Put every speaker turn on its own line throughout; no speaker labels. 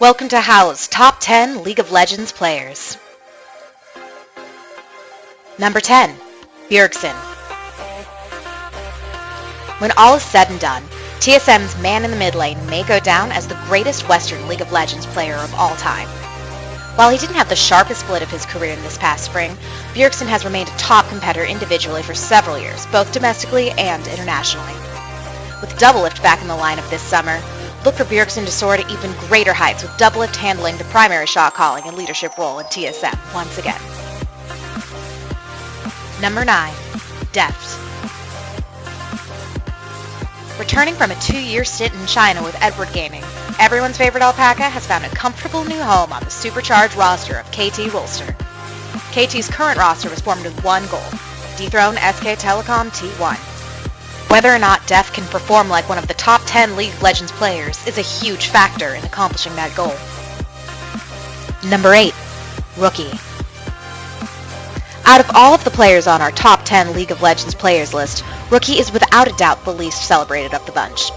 Welcome to HOWLA's Top 10 League of Legends players. Number 10. Bjergsen. When all is said and done, TSM's man in the mid lane may go down as the greatest Western League of Legends player of all time. While he didn't have the sharpest split of his career in this past spring, Bjergsen has remained a top competitor individually for several years, both domestically and internationally. With Doublelift back in the lineup this summer, look for Bjergsen to soar to even greater heights with Doublelift handling the primary shot calling and leadership role in TSM once again. Number 9. Deft. Returning from a 2-year stint in China with Edward Gaming, everyone's favorite alpaca has found a comfortable new home on the supercharged roster of KT Rolster. KT's current roster was formed with one goal: dethrone SK Telecom T1. Whether or not Deft can perform like one of the top 10 League of Legends players is a huge factor in accomplishing that goal. Number 8. Rookie. Out of all of the players on our top 10 League of Legends players list, Rookie is without a doubt the least celebrated of the bunch.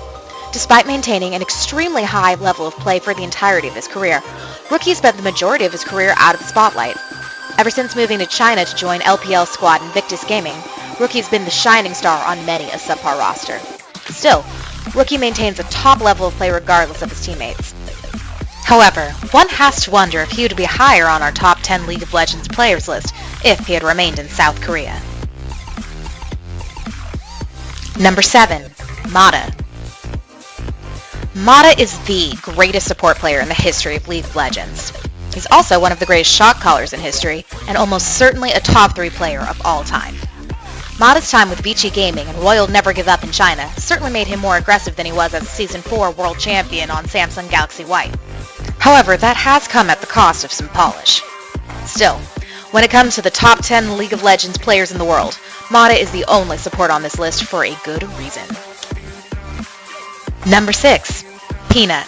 Despite maintaining an extremely high level of play for the entirety of his career, Rookie spent the majority of his career out of the spotlight. Ever since moving to China to join LPL squad Invictus Gaming, Rookie's been the shining star on many a subpar roster. Still, Rookie maintains a top level of play regardless of his teammates. However, one has to wonder if he would be higher on our top 10 League of Legends players list if he had remained in South Korea. Number 7. Mata. Mata is the greatest support player in the history of League of Legends. He's also one of the greatest shot callers in history, and almost certainly a top 3 player of all time. Mata's time with Vici Gaming and Royal Never Give Up in China certainly made him more aggressive than he was as a Season 4 World Champion on Samsung Galaxy White. However, that has come at the cost of some polish. Still, when it comes to the top 10 League of Legends players in the world, Mata is the only support on this list for a good reason. Number 6. Peanut.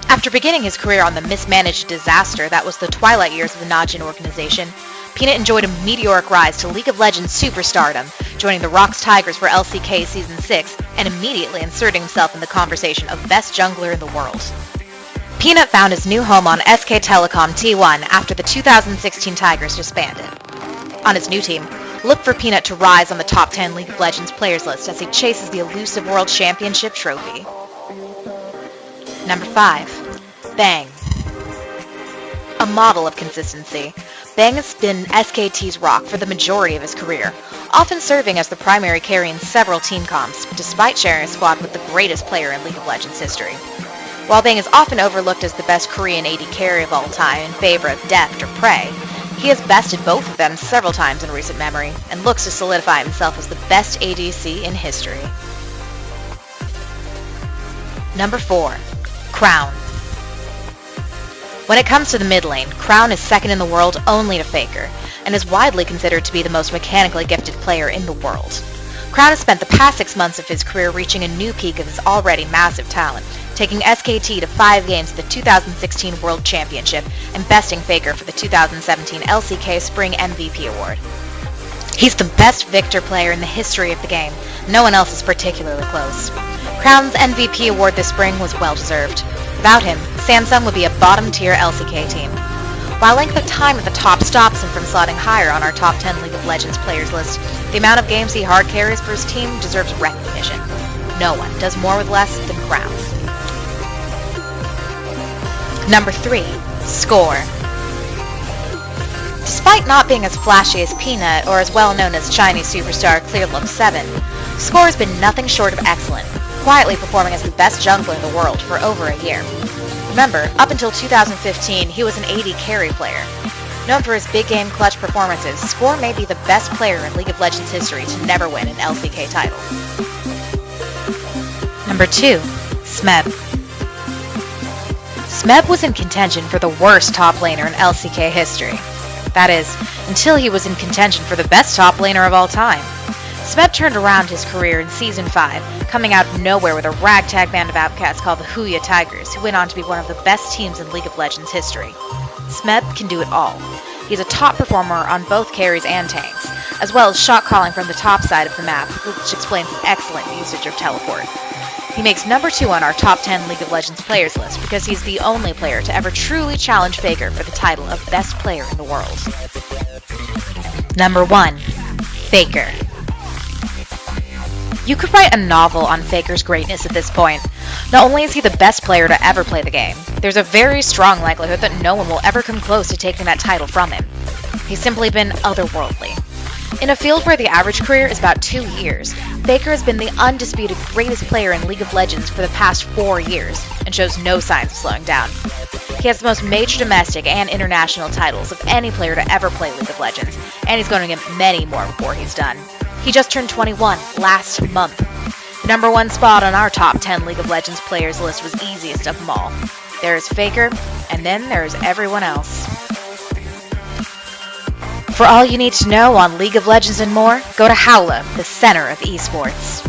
After beginning his career on the mismanaged disaster that was the twilight years of the Najin organization, Peanut enjoyed a meteoric rise to League of Legends superstardom, joining the Rocks Tigers for LCK Season 6 and immediately inserting himself in the conversation of best jungler in the world. Peanut found his new home on SK Telecom T1 after the 2016 Tigers disbanded. On his new team, look for Peanut to rise on the top 10 League of Legends players list as he chases the elusive World Championship trophy. Number 5. Bang. A model of consistency, Bang has been SKT's rock for the majority of his career, often serving as the primary carry in several team comps, despite sharing a squad with the greatest player in League of Legends history. While Bang is often overlooked as the best Korean AD carry of all time in favor of Deft or Prey, he has bested both of them several times in recent memory, and looks to solidify himself as the best ADC in history. Number 4. Crown. When it comes to the mid lane, Crown is second in the world only to Faker, and is widely considered to be the most mechanically gifted player in the world. Crown has spent the past 6 months of his career reaching a new peak of his already massive talent, taking SKT to 5 games at the 2016 World Championship and besting Faker for the 2017 LCK Spring MVP Award. He's the best Victor player in the history of the game. No one else is particularly close. Crown's MVP award this spring was well-deserved. Without him, Samsung would be a bottom-tier LCK team. While length of time at the top stops him from slotting higher on our top 10 League of Legends players list, the amount of games he hard carries for his team deserves recognition. No one does more with less than Crown. Number 3. Score. Despite not being as flashy as Peanut or as well known as Chinese superstar Clearlove7, Score has been nothing short of excellent, quietly performing as the best jungler in the world for over a year. Remember, up until 2015, he was an AD carry player. Known for his big game clutch performances, Score may be the best player in League of Legends history to never win an LCK title. Number 2. Smeb. Smeb was in contention for the worst top laner in LCK history. That is, until he was in contention for the best top laner of all time. Smeb turned around his career in Season 5, coming out of nowhere with a ragtag band of outcasts called the HOWLA Tigers, who went on to be one of the best teams in League of Legends history. Smeb can do it all. He's a top performer on both carries and tanks, as well as shot calling from the top side of the map, which explains his excellent usage of teleport. He makes number 2 on our top 10 League of Legends players list because he's the only player to ever truly challenge Faker for the title of best player in the world. Number 1. Faker. You could write a novel on Faker's greatness at this point. Not only is he the best player to ever play the game, there's a very strong likelihood that no one will ever come close to taking that title from him. He's simply been otherworldly. In a field where the average career is about 2 years, Faker has been the undisputed greatest player in League of Legends for the past 4 years, and shows no signs of slowing down. He has the most major domestic and international titles of any player to ever play League of Legends, and he's going to get many more before he's done. He just turned 21 last month. The number 1 spot on our top 10 League of Legends players list was easiest of them all. There's Faker, and then there's everyone else. For all you need to know on League of Legends and more, go to HOWLA, the center of eSports.